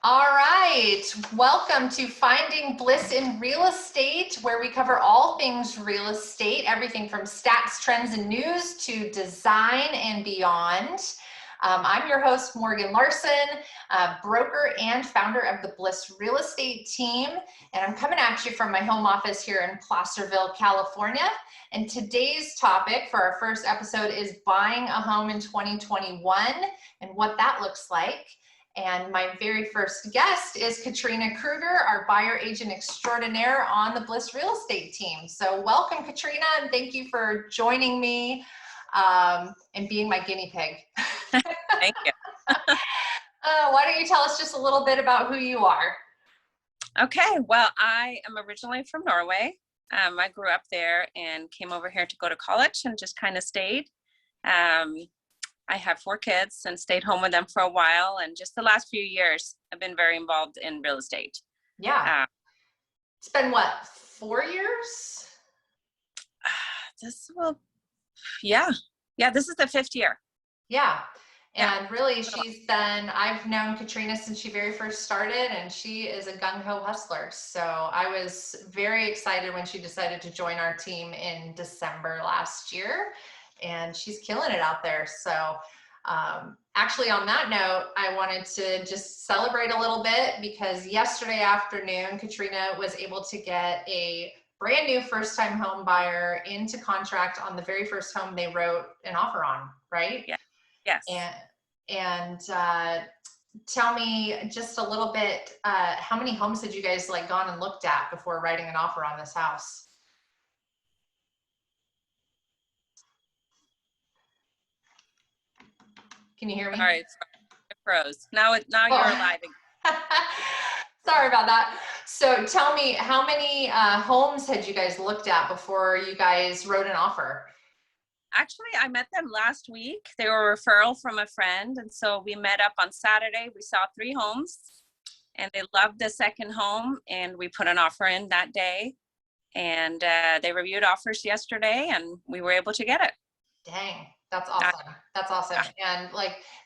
All right, welcome to Finding Bliss in Real Estate, where we cover all things real estate, everything from stats, trends, and news to design and beyond. I'm your host, Morgan Larson, broker and founder of the Bliss Real Estate Team, and I'm coming at you from my home office here in Placerville, California. And today's topic for our first episode is buying a home in 2021 and what that looks like. And my very first guest is Katrine Kruger, our buyer agent extraordinaire on the Bliss Real Estate Team. So welcome, Katrina, and thank you for joining me and being my guinea pig. Thank you. Why don't you tell us just a little bit about who you are? Okay, well, I am originally from Norway. I grew up there and came over here to go to college and just kind of stayed. I have 4 kids and stayed home with them for a while. And just the last few years, I've been very involved in real estate. Yeah. It's been what, 4 years? This is the 5th year. Yeah. And really, I've known Katrina since she very first started, and she is a gung-ho hustler. So I was very excited when she decided to join our team in December last year. And she's killing it out there. So actually on that note, I wanted to just celebrate a little bit because yesterday afternoon, Katrina was able to get a brand new first-time home buyer into contract on the very first home they wrote an offer on, right? Yeah. Yes. And tell me just a little bit, how many homes had you guys gone and looked at before writing an offer on this house? Can you hear me? All right, it froze. Now you're alive again. Sorry about that. So tell me, how many homes had you guys looked at before you guys wrote an offer? Actually, I met them last week. They were a referral from a friend. And so we met up on Saturday. We saw 3 homes and they loved the second home. And we put an offer in that day. And they reviewed offers yesterday and we were able to get it. Dang, that's awesome. That's awesome. And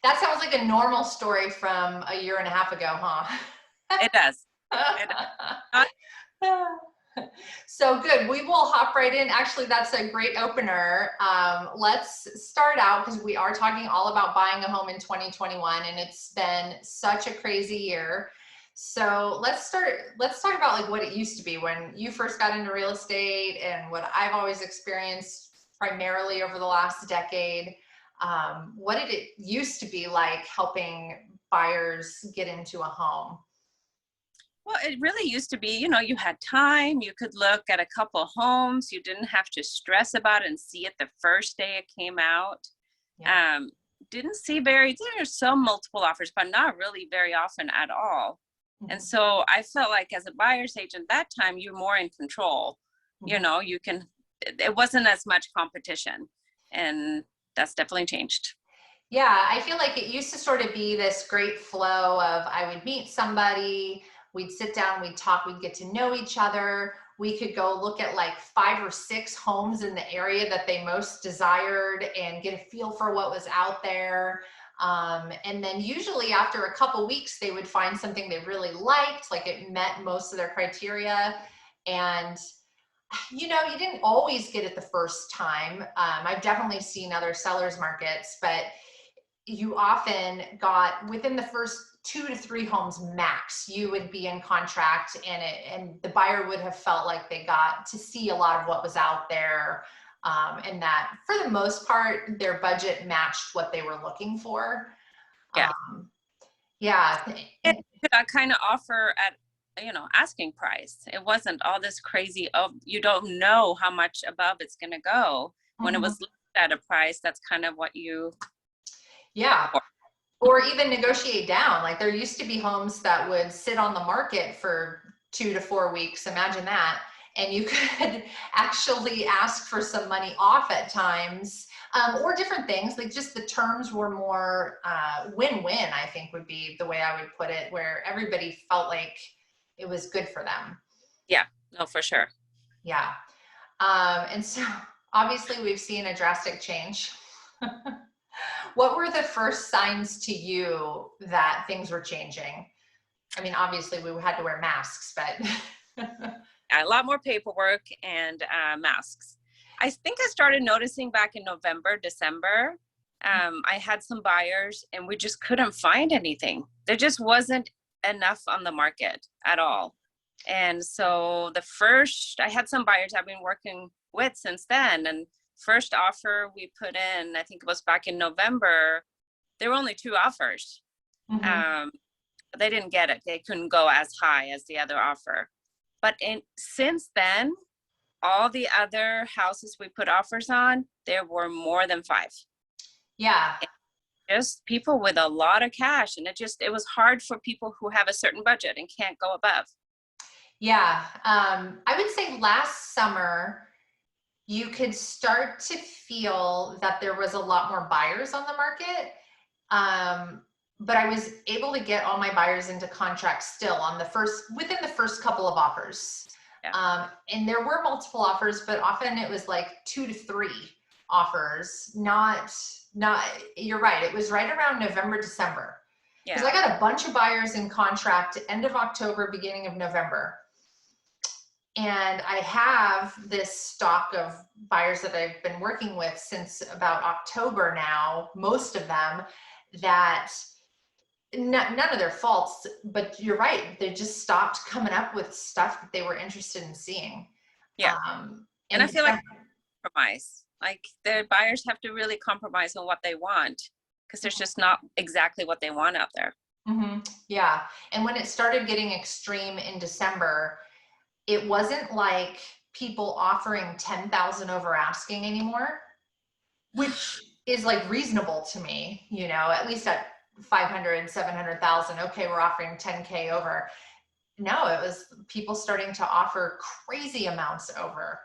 that sounds like a normal story from a year and a half ago, huh? It does. So good. We will hop right in. Actually, that's a great opener. Let's start out because we are talking all about buying a home in 2021, and it's been such a crazy year. So let's talk about what it used to be when you first got into real estate and what I've always experienced primarily over the last decade. What did it used to be like helping buyers get into a home? Well, it really used to be, you had time, you could look at a couple homes, you didn't have to stress about it and see it the first day it came out. Yeah. Didn't see there's some multiple offers, but not really very often at all. Mm-hmm. And so I felt like as a buyer's agent that time, you're more in control. Mm-hmm. It wasn't as much competition, and that's definitely changed. Yeah, I feel like it used to sort of be this great flow of I would meet somebody, we'd sit down, we'd talk, we'd get to know each other. We could go look at 5 or 6 homes in the area that they most desired and get a feel for what was out there. And then usually after a couple weeks, they would find something they really liked, it met most of their criteria. And you didn't always get it the first time. I've definitely seen other sellers markets, but you often got within the first 2 to 3 homes max, you would be in contract and the buyer would have felt like they got to see a lot of what was out there. And that for the most part, their budget matched what they were looking for. Yeah. Yeah. And that kind of offer at, asking price. It wasn't all this crazy you don't know how much above it's going to go. When it was at a price, that's kind of what you. Yeah. Or even negotiate down. There used to be homes that would sit on the market for 2 to 4 weeks. Imagine that. And you could actually ask for some money off at times, or different things. Just the terms were more win-win, I think would be the way I would put it, where everybody felt like it was good for them. Yeah, no, for sure. Yeah. And so obviously we've seen a drastic change. What were the first signs to you that things were changing? I mean, obviously we had to wear masks, but A lot more paperwork and masks. I think I started noticing back in November, December. I had some buyers and we just couldn't find anything. There just wasn't enough on the market at all. And so I had some buyers I've been working with since then. And first offer we put in, I think it was back in November, there were only 2 offers. mm-hmm. They didn't get it. They couldn't go as high as the other offer. But since then, all the other houses we put offers on, there were more than 5. Yeah. Just people with a lot of cash. And it was hard for people who have a certain budget and can't go above. Yeah. I would say last summer, you could start to feel that there was a lot more buyers on the market. But I was able to get all my buyers into contract still within the first couple of offers. Yeah. And there were multiple offers, but often it was like 2 to 3 offers. You're right. It was right around November, December. Because I got a bunch of buyers in contract end of October, beginning of November. And I have this stock of buyers that I've been working with since about October now, most of them, that none of their faults, but you're right. They just stopped coming up with stuff that they were interested in seeing. Yeah. And I feel like compromise, like the buyers have to really compromise on what they want because there's just not exactly what they want out there. Mm-hmm. Yeah. And when it started getting extreme in December, it wasn't like people offering 10,000 over asking anymore, which is like reasonable to me, at least at 500, 700,000. Okay, we're offering 10K over. No, it was people starting to offer crazy amounts over.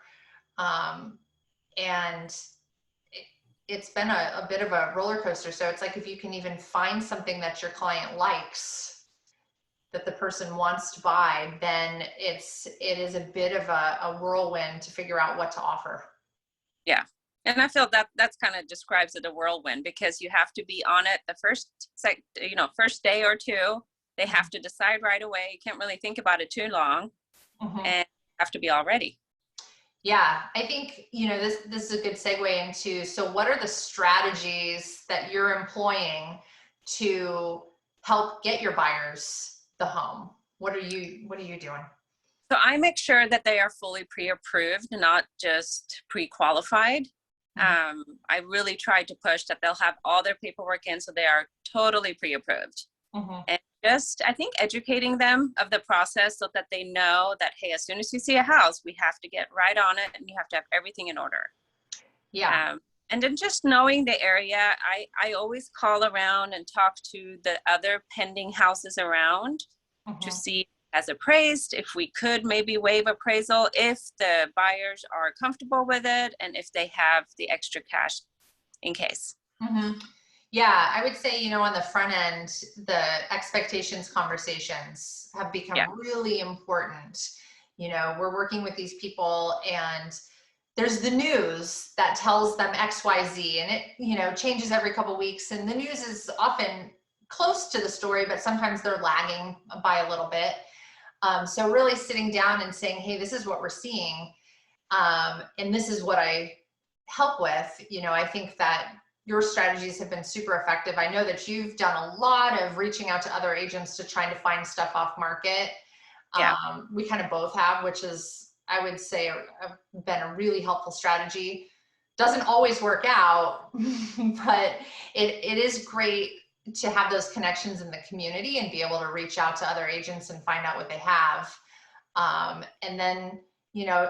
And it's been a bit of a roller coaster. So it's like, if you can even find something that your client likes, that the person wants to buy, then it is a bit of a whirlwind to figure out what to offer. Yeah. And I feel that's kind of describes it, a whirlwind, because you have to be on it the first day or 2. They have to decide right away. You can't really think about it too long, and have to be all ready. Yeah, I think, this is a good segue into, so what are the strategies that you're employing to help get your buyers the home? What are you doing? So I make sure that they are fully pre-approved, not just pre-qualified. I really try to push that they'll have all their paperwork in, so they are totally pre-approved. And just, I think, educating them of the process so that they know that, hey, as soon as you see a house, we have to get right on it and you have to have everything in order. Yeah. And then just knowing the area, I always call around and talk to the other pending houses around to see as appraised, if we could maybe waive appraisal, if the buyers are comfortable with it, and if they have the extra cash in case. Yeah, I would say, on the front end, the expectations conversations have become really important. We're working with these people, and there's the news that tells them XYZ, and it, changes every couple of weeks. And the news is often close to the story, but sometimes they're lagging by a little bit. So really sitting down and saying, hey, this is what we're seeing. And this is what I help with. I think that your strategies have been super effective. I know that you've done a lot of reaching out to other agents to try to find stuff off market. We kind of both have, which is, I would say, been a really helpful strategy. Doesn't always work out, but it is great to have those connections in the community and be able to reach out to other agents and find out what they have. And then,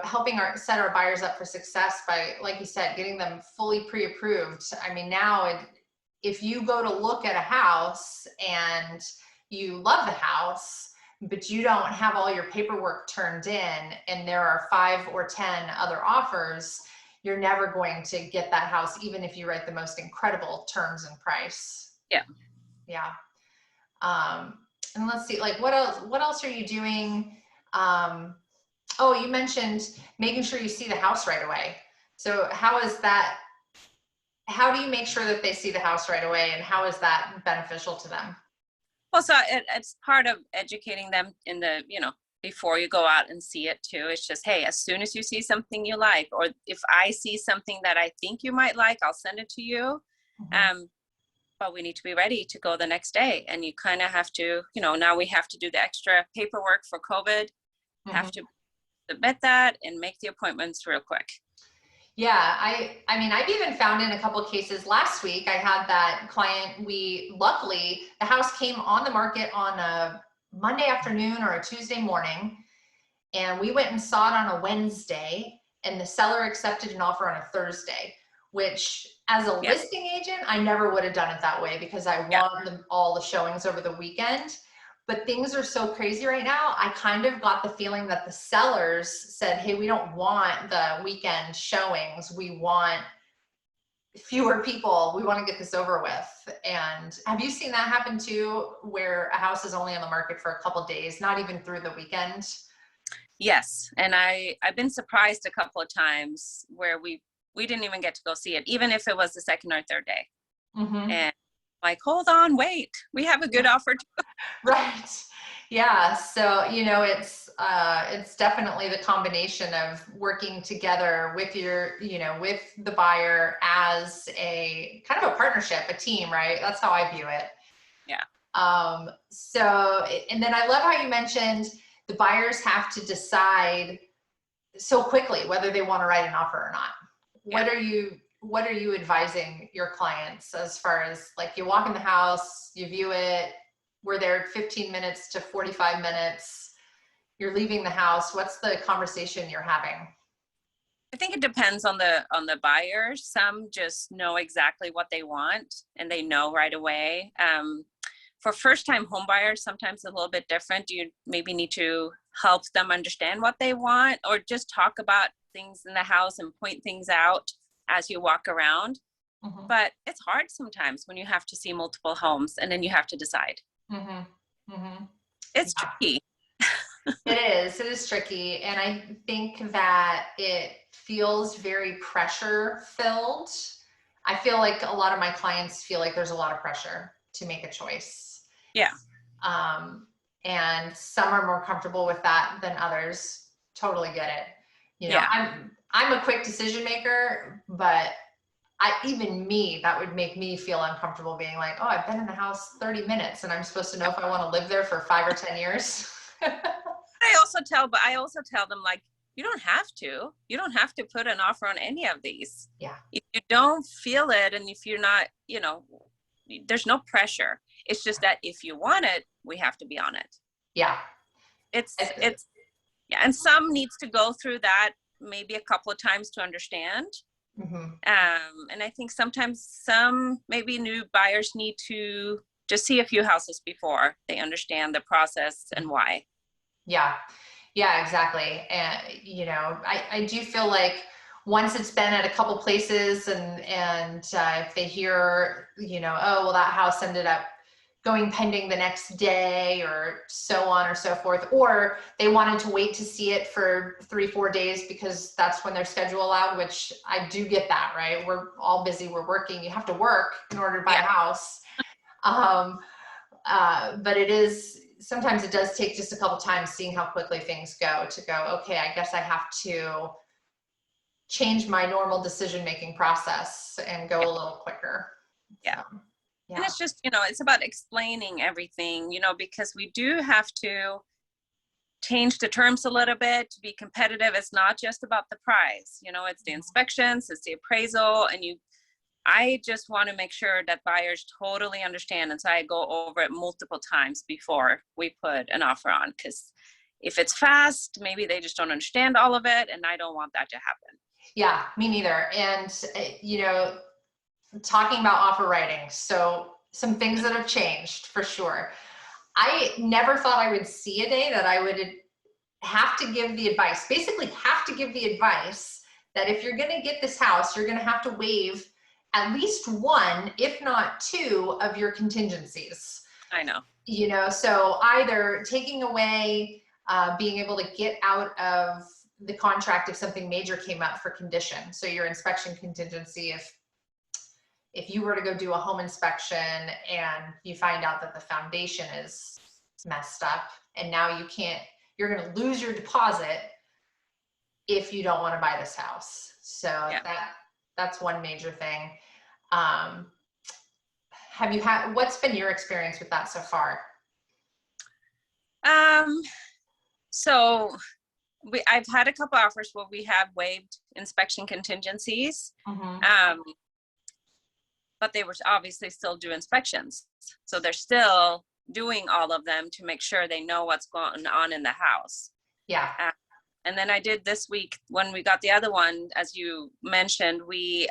helping set our buyers up for success by, like you said, getting them fully pre-approved. I mean, now if you go to look at a house and you love the house, but you don't have all your paperwork turned in, and there are 5 or 10 other offers, you're never going to get that house, even if you write the most incredible terms and price. Yeah. And let's see, like, what else are you doing? Oh, you mentioned making sure you see the house right away. So how is that? How do you make sure that they see the house right away, and how is that beneficial to them? Well, so it's part of educating them in the, before you go out and see it too. It's just, hey, as soon as you see something you like, or if I see something that I think you might like, I'll send it to you. But we need to be ready to go the next day. And you kind of have to, now we have to do the extra paperwork for COVID, have to submit that and make the appointments real quick. Yeah, I mean, I've even found in a couple of cases last week, I had that client, luckily, the house came on the market on a Monday afternoon or a Tuesday morning, and we went and saw it on a Wednesday, and the seller accepted an offer on a Thursday, which as a listing agent, I never would have done it that way because I want all the showings over the weekend. But things are so crazy right now. I kind of got the feeling that the sellers said, hey, we don't want the weekend showings. We want fewer people. We want to get this over with. And have you seen that happen too, where a house is only on the market for a couple of days, not even through the weekend? Yes. And I've been surprised a couple of times where we didn't even get to go see it, even if it was the second or third day. And like, hold on, wait, we have a good offer too. Right. Yeah. So, it's definitely the combination of working together with with the buyer as a kind of a partnership, a team, right? That's how I view it. Yeah. And then I love how you mentioned the buyers have to decide so quickly whether they want to write an offer or not. What are you advising your clients as far as, like, you walk in the house, you view it, we're there 15 minutes to 45 minutes, you're leaving the house. What's the conversation you're having? I think it depends on the buyer. Some just know exactly what they want and they know right away. For first-time home buyers, sometimes it's a little bit different. You maybe need to help them understand what they want, or just talk about things in the house and point things out as you walk around. But it's hard sometimes when you have to see multiple homes and then you have to decide. It's tricky. It is tricky. And I think that it feels very pressure filled. I feel like a lot of my clients feel like there's a lot of pressure to make a choice. Yeah. And some are more comfortable with that than others. Totally get it. I'm a quick decision maker, but that would make me feel uncomfortable being like, oh, I've been in the house 30 minutes and I'm supposed to know if I want to live there for 5 or 10 years. I also tell them, like, you don't have to put an offer on any of these. Yeah. If you don't feel it, and if you're not, there's no pressure. It's just that if you want it, we have to be on it. Yeah. And some needs to go through that maybe a couple of times to understand. And I think sometimes some maybe new buyers need to just see a few houses before they understand the process and why. Yeah, exactly. And, I do feel like once it's been at a couple places and if they hear, oh, well, that house ended up going pending the next day, or so on or so forth, or they wanted to wait to see it for 3-4 days because that's when their schedule allowed, which I do get that, right? We're all busy, we're working, you have to work in order to buy a house. But sometimes it does take just a couple times seeing how quickly things go to go, okay, I guess I have to change my normal decision-making process and go a little quicker. Yeah. And it's just, it's about explaining everything, because we do have to change the terms a little bit to be competitive. It's not just about the price, it's the inspections, it's the appraisal, and I just want to make sure that buyers totally understand. And so I go over it multiple times before we put an offer on, because if it's fast, maybe they just don't understand all of it. And I don't want that to happen. Yeah, me neither. And, talking about offer writing. So some things that have changed for sure. I never thought I would see a day that I would have to give the advice, basically have to give the advice that if you're going to get this house, you're going to have to waive at least one, if not two, of your contingencies. I know. So either taking away, being able to get out of the contract if something major came up for condition. So your inspection contingency, if you were to go do a home inspection and you find out that the foundation is messed up and now you're going to lose your deposit if you don't want to buy this house. So that's one major thing. What's been your experience with that so far? So I've had a couple offers where we have waived inspection contingencies, but they were obviously still do inspections. So they're still doing all of them to make sure they know what's going on in the house. Yeah. And then I did this week when we got the other one, as you mentioned, we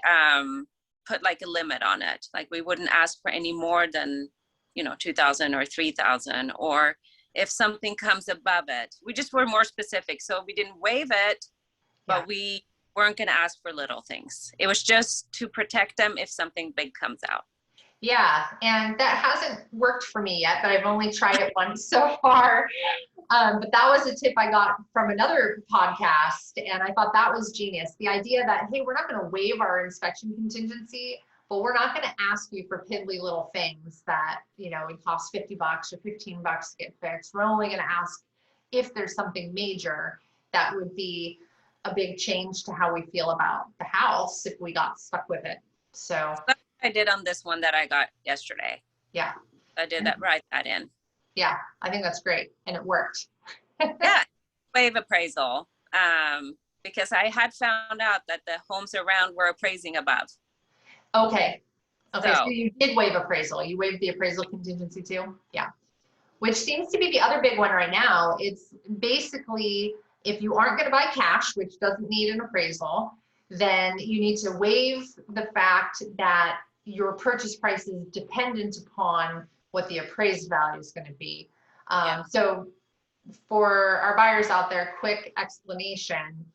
put like a limit on it. Like we wouldn't ask for any more than, $2,000 or $3,000, or if something comes above it. We just were more specific. So we didn't waive it, but we weren't going to ask for little things. It was just to protect them if something big comes out. Yeah, and that hasn't worked for me yet, but I've only tried it once so far. But that was a tip I got from another podcast, and I thought that was genius. The idea that, hey, we're not going to waive our inspection contingency, but we're not going to ask you for piddly little things that, would cost $50 or $15 to get fixed. We're only going to ask if there's something major that would be a big change to how we feel about the house if we got stuck with it. So that's what I did on this one that I got yesterday. Yeah. I did that, write that in. Yeah, I think that's great. And it worked. Yeah, waive appraisal. Because I had found out that the homes around were appraising above. Okay. So So you did waive appraisal. You waived the appraisal contingency too? Yeah. Which seems to be the other big one right now. It's basically, if you aren't going to buy cash, which doesn't need an appraisal, then you need to waive the fact that your purchase price is dependent upon what the appraised value is going to be. So for our buyers out there, quick explanation.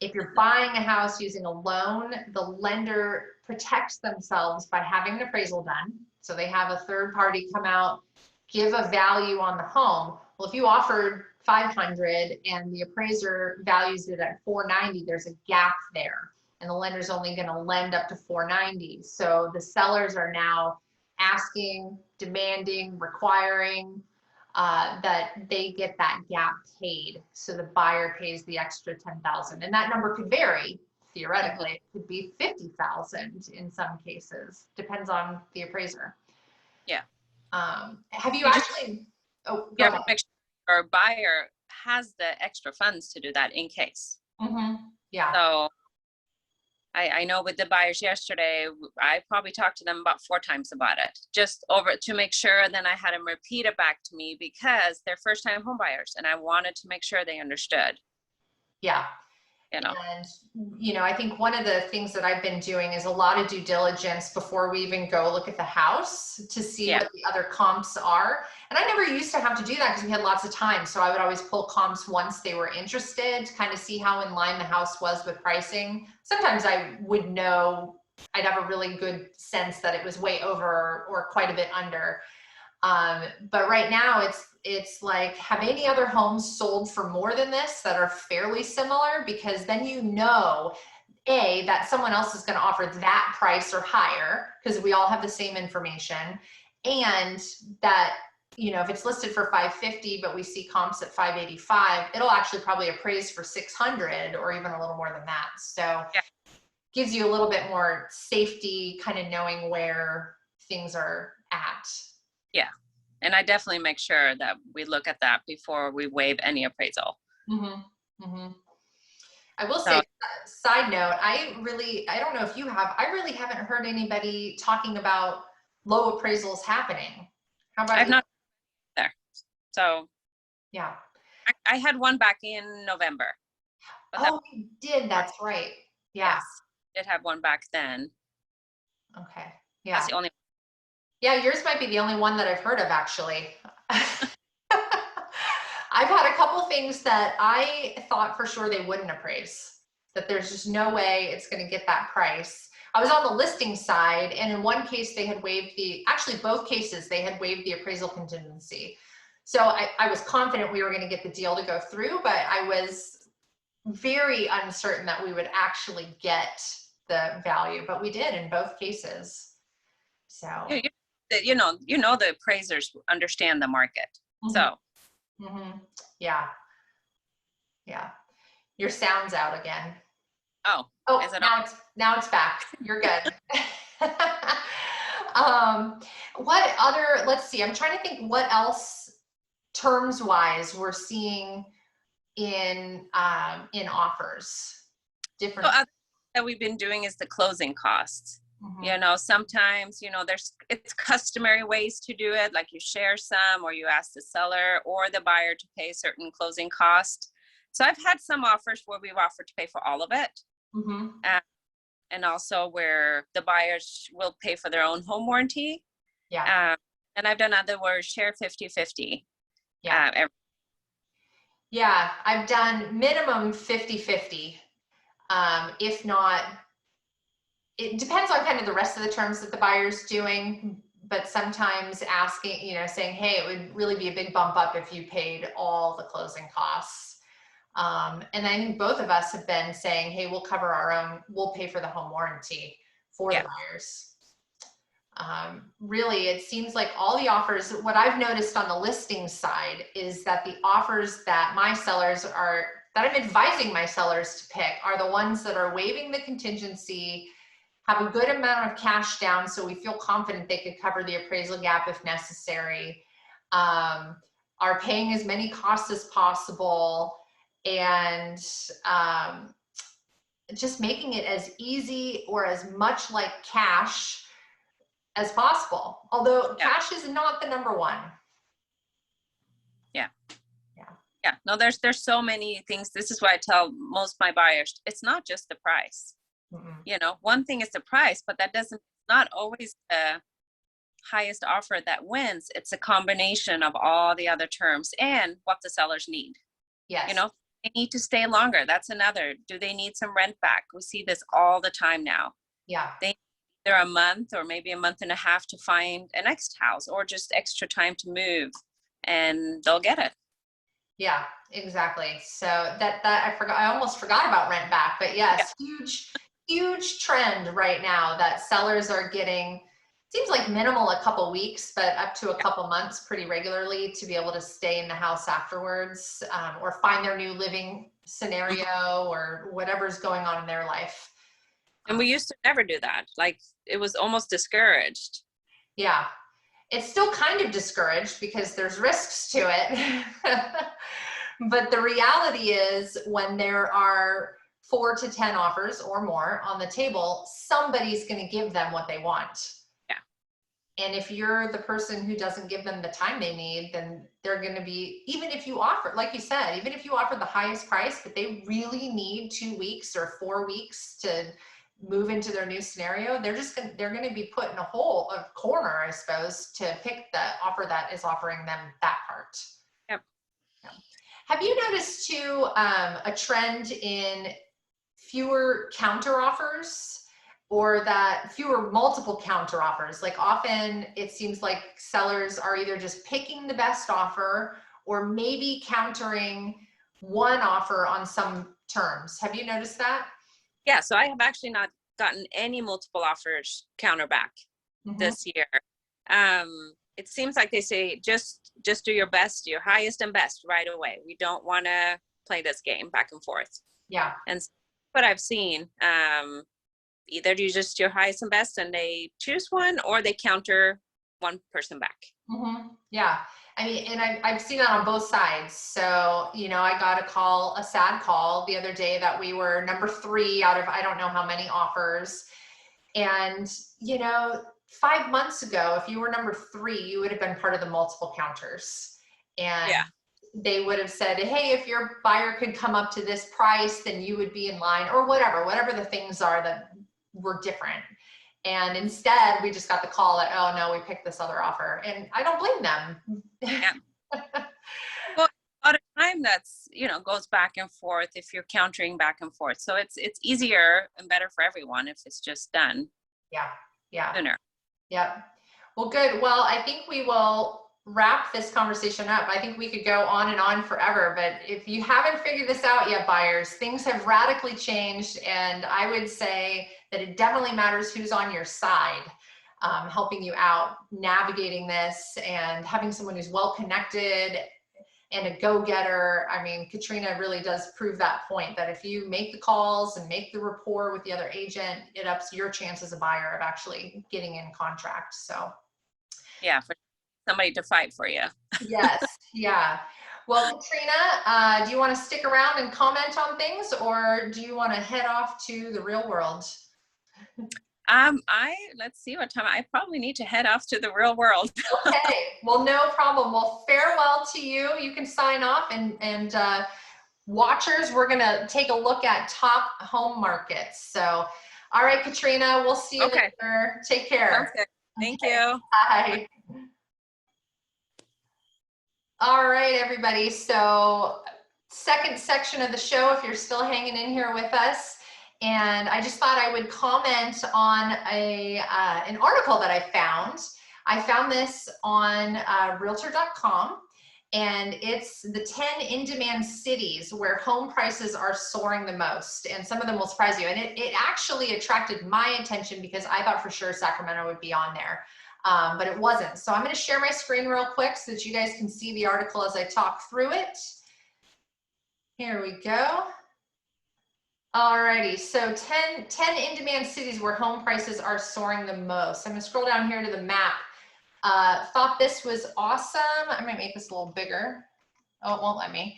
If you're buying a house using a loan, the lender protects themselves by having an appraisal done. So they have a third party come out, give a value on the home. Well, if you offered 500 and the appraiser values it at 490, there's a gap there. And the lender's only going to lend up to 490. So the sellers are now asking, demanding, requiring that they get that gap paid. So the buyer pays the extra 10,000, and that number could vary. Theoretically, it could be 50,000 in some cases. Depends on the appraiser. Yeah. Have you actually? Oh, go ahead. Make sure our buyer has the extra funds to do that in case. Yeah. So I know with the buyers yesterday, I probably talked to them about 4 times about it, just over to make sure. And then I had them repeat it back to me because they're first time home buyers and I wanted to make sure they understood. Yeah. And, I think one of the things that I've been doing is a lot of due diligence before we even go look at the house to see what the other comps are. And I never used to have to do that because we had lots of time. So I would always pull comps once they were interested to kind of see how in line the house was with pricing. Sometimes I would know, I'd have a really good sense that it was way over or quite a bit under. But right now it's like, have any other homes sold for more than this that are fairly similar? Because then that someone else is going to offer that price or higher because we all have the same information. And that, if it's listed for 550, but we see comps at 585, it'll actually probably appraise for 600 or even a little more than that. So gives you a little bit more safety, kind of knowing where things are at. Yeah. And I definitely make sure that we look at that before we waive any appraisal. I will say, side note, I don't know if you have, I really haven't heard anybody talking about low appraisals happening. How about I've not there. So yeah. I had one back in November. Oh, you did. That's right. Yeah. Yes, did have one back then. Okay. Yeah. That's the only. Yeah, yours might be the only one that I've heard of, actually. I've had a couple things that I thought for sure they wouldn't appraise, that there's just no way it's going to get that price. I was on the listing side, and in one case they had waived both cases, they had waived the appraisal contingency. So I was confident we were going to get the deal to go through, but I was very uncertain that we would actually get the value, but we did in both cases. So, the appraisers understand the market. So, yeah. Yeah. Your sound's out again. Oh, is it now it's back. You're good. What other, let's see, I'm trying to think what else terms wise we're seeing in offers. Different. So that we've been doing is the closing costs. Sometimes, it's customary ways to do it. Like you share some, or you ask the seller or the buyer to pay certain closing costs. So I've had some offers where we've offered to pay for all of it. And also where the buyers will pay for their own home warranty. Yeah. And I've done other where share 50-50. Yeah. Yeah. I've done minimum 50-50. If not, it depends on kind of the rest of the terms that the buyer's doing, but sometimes asking, saying, hey, it would really be a big bump up if you paid all the closing costs. And I think both of us have been saying, hey, we'll cover we'll pay for the home warranty for the buyers. Really, it seems like all the offers, what I've noticed on the listing side is that the offers that that I'm advising my sellers to pick are the ones that are waiving the contingency, have a good amount of cash down so we feel confident they could cover the appraisal gap if necessary, are paying as many costs as possible, and just making it as easy or as much like cash as possible. Although cash is not the number one. Yeah. No, there's so many things. This is why I tell most of my buyers, it's not just the price. One thing is the price, but that not always the highest offer that wins. It's a combination of all the other terms and what the sellers need. Yes. They need to stay longer. That's another. Do they need some rent back? We see this all the time now. Yeah. They're a month or maybe a month and a half to find a next house, or just extra time to move, and they'll get it. Yeah, exactly. So that I almost forgot about rent back, but yes, huge trend right now that sellers are getting, seems like minimal a couple weeks, but up to a couple months pretty regularly to be able to stay in the house afterwards, or find their new living scenario or whatever's going on in their life. And we used to never do that. Like, it was almost discouraged. Yeah. It's still kind of discouraged because there's risks to it. But the reality is when there are 4 to 10 offers or more on the table, somebody's going to give them what they want. Yeah. And if you're the person who doesn't give them the time they need, then they're going to be, even if you offer, like you said, even if you offer the highest price, but they really need 2 weeks or 4 weeks to move into their new scenario, they're going to be put in a corner, I suppose, to pick the offer that is offering them that part. Yep. Yeah. Have you noticed too a trend in fewer counter offers, or that fewer multiple counter offers? Like often it seems like sellers are either just picking the best offer or maybe countering one offer on some terms. Have you noticed that? Yeah, so I have actually not gotten any multiple offers counter back this year. It seems like they say just do your best, your highest and best right away. We don't want to play this game back and forth. Yeah. And what I've seen, either do just your highest and best and they choose one, or they counter one person back. Yeah. I mean, and I've seen that on both sides. So, I got a sad call the other day that we were number 3 out of, I don't know how many offers. And, 5 months ago, if you were number 3, you would have been part of the multiple counters. And they would have said, hey, if your buyer could come up to this price, then you would be in line, or whatever the things are that were different. And instead, we just got the call that, oh no, we picked this other offer, and I don't blame them. Yeah. Well, a lot of time that's, goes back and forth if you're countering back and forth. So it's easier and better for everyone if it's just done. Yeah. Sooner. Yep. Well, good. Well, I think we will wrap this conversation up. I think we could go on and on forever, but if you haven't figured this out yet, buyers, things have radically changed. And I would say that it definitely matters who's on your side. helping you out, navigating this, and having someone who's well connected and a go-getter. I mean, Katrina really does prove that point, that if you make the calls and make the rapport with the other agent, it ups your chance as a buyer of actually getting in contract. So yeah, for somebody to fight for you. yes, yeah. Well, Katrina, do you want to stick around and comment on things, or do you want to head off to the real world? Let's see what time. I probably need to head off to the real world. Okay, well, no problem. Well, farewell to you. You can sign off, and watchers, we're gonna take a look at top home markets. So, all right, Katrina, we'll see you later. Take care. Sounds good. Thank you. Bye. All right, everybody. So, second section of the show, if you're still hanging in here with us. And I just thought I would comment on an article that I found. I found this on Realtor.com, and it's the 10 in-demand cities where home prices are soaring the most. And some of them will surprise you. And it actually attracted my attention because I thought for sure Sacramento would be on there, but it wasn't. So I'm going to share my screen real quick so that you guys can see the article as I talk through it. Here we go. Alrighty, so 10 in-demand cities where home prices are soaring the most. I'm gonna scroll down here to the map. Thought this was awesome. I might make this a little bigger. Oh, it won't let me.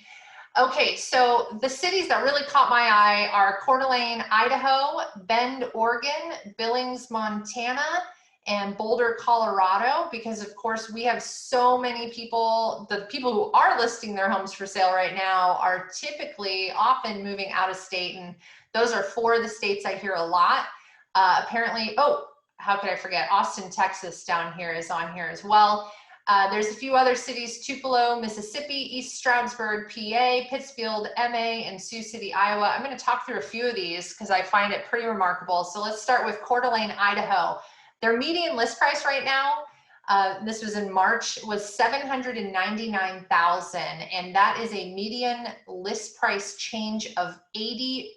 Okay, so the cities that really caught my eye are Coeur d'Alene, Idaho, Bend, Oregon, Billings, Montana, and Boulder, Colorado, because of course we have so many people, the people who are listing their homes for sale right now are typically often moving out of state, and those are 4 of the states I hear a lot. Apparently, oh, how could I forget? Austin, Texas down here is on here as well. There's a few other cities: Tupelo, Mississippi, East Stroudsburg, PA, Pittsfield, MA, and Sioux City, Iowa. I'm going to talk through a few of these because I find it pretty remarkable. So let's start with Coeur d'Alene, Idaho. Their median list price right now, this was in March, was $799,000, and that is a median list price change of 82%.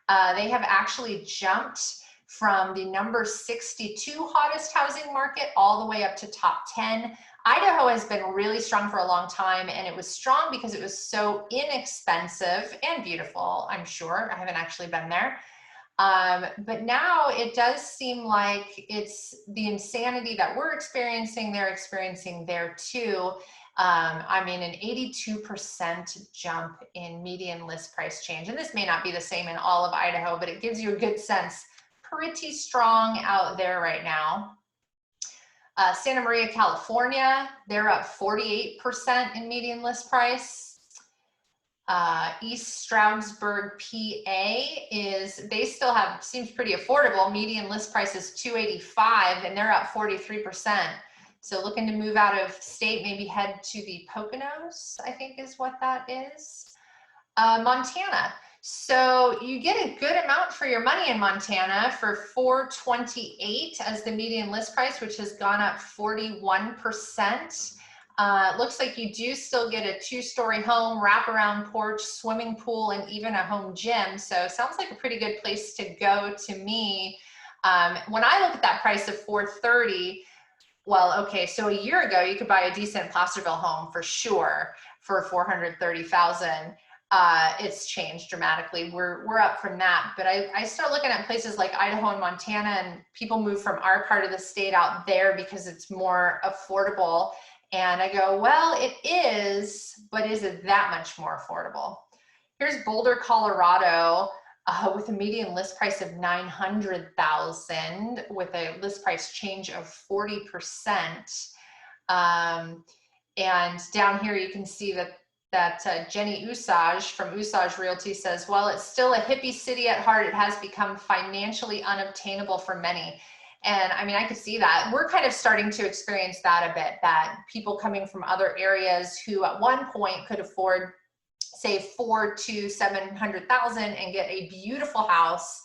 They have actually jumped from the number 62 hottest housing market all the way up to top 10. Idaho has been really strong for a long time, and it was strong because it was so inexpensive and beautiful, I'm sure. I haven't actually been there. But now it does seem like it's the insanity that we're experiencing, they're experiencing there too. I mean, an 82% jump in median list price change. And this may not be the same in all of Idaho, but it gives you a good sense. Pretty strong out there right now. Santa Maria, California, they're up 48% in median list price. East Stroudsburg, PA they still have, seems pretty affordable. Median list price is $285, and they're up 43%. So looking to move out of state, maybe head to the Poconos, I think is what that is. Montana. So you get a good amount for your money in Montana for $428 as the median list price, which has gone up 41%. Looks like you do still get a 2-story home, wraparound porch, swimming pool, and even a home gym. So sounds like a pretty good place to go to me. When I look at that price of $430, well, okay, so a year ago you could buy a decent Placerville home for sure for $430,000. It's changed dramatically. We're up from that, but I start looking at places like Idaho and Montana, and people move from our part of the state out there because it's more affordable. And I go, well, it is, but is it that much more affordable? Here's Boulder, Colorado, with a median list price of $900,000 with a list price change of 40%. And down here you can see that Jenny Usage from Usage Realty says, well, it's still a hippie city at heart. It has become financially unobtainable for many. And I mean, I could see that. We're kind of starting to experience that a bit, that people coming from other areas who at one point could afford, say, $400,000 to $700,000 and get a beautiful house,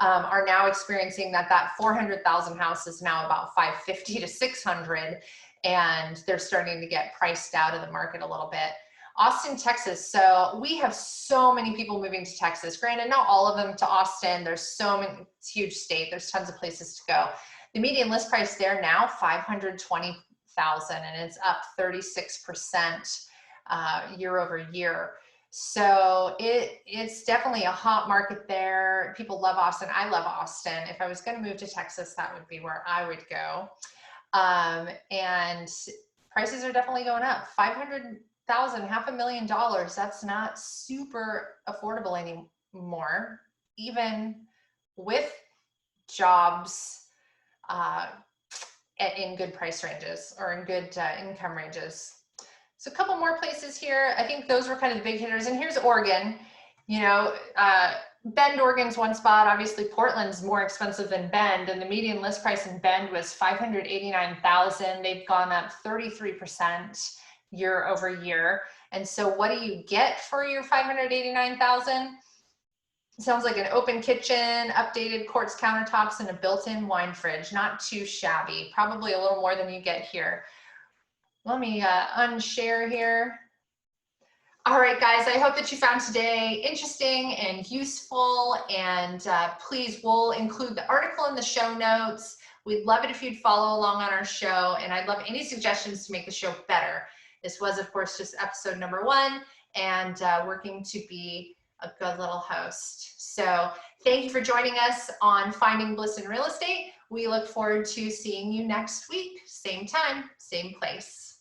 are now experiencing that $400,000 house is now about $550,000 to $600,000, and they're starting to get priced out of the market a little bit. Austin, Texas. So we have so many people moving to Texas. Granted, not all of them to Austin. There's so many, it's a huge state. There's tons of places to go. The median list price there now, $520,000, and it's up 36% year over year. So it's definitely a hot market there. People love Austin. I love Austin. If I was going to move to Texas, that would be where I would go. And prices are definitely going up. $500,000, $500,000. That's not super affordable anymore, even with jobs in good price ranges or in good income ranges. So a couple more places here. I think those were kind of the big hitters. And here's Oregon. You know, Bend, Oregon's one spot. Obviously, Portland's more expensive than Bend, and the median list price in Bend was $589,000. They've gone up 33% year over year. And so, what do you get for your $589,000? Sounds like an open kitchen, updated quartz countertops, and a built-in wine fridge. Not too shabby. Probably a little more than you get here. Let me unshare here. All right, guys, I hope that you found today interesting and useful, and please, we'll include the article in the show notes. We'd love it if you'd follow along on our show, and I'd love any suggestions to make the show better. This was, of course, just episode number 1, and working to be a good little host. So thank you for joining us on Finding Bliss in Real Estate. We look forward to seeing you next week. Same time, same place.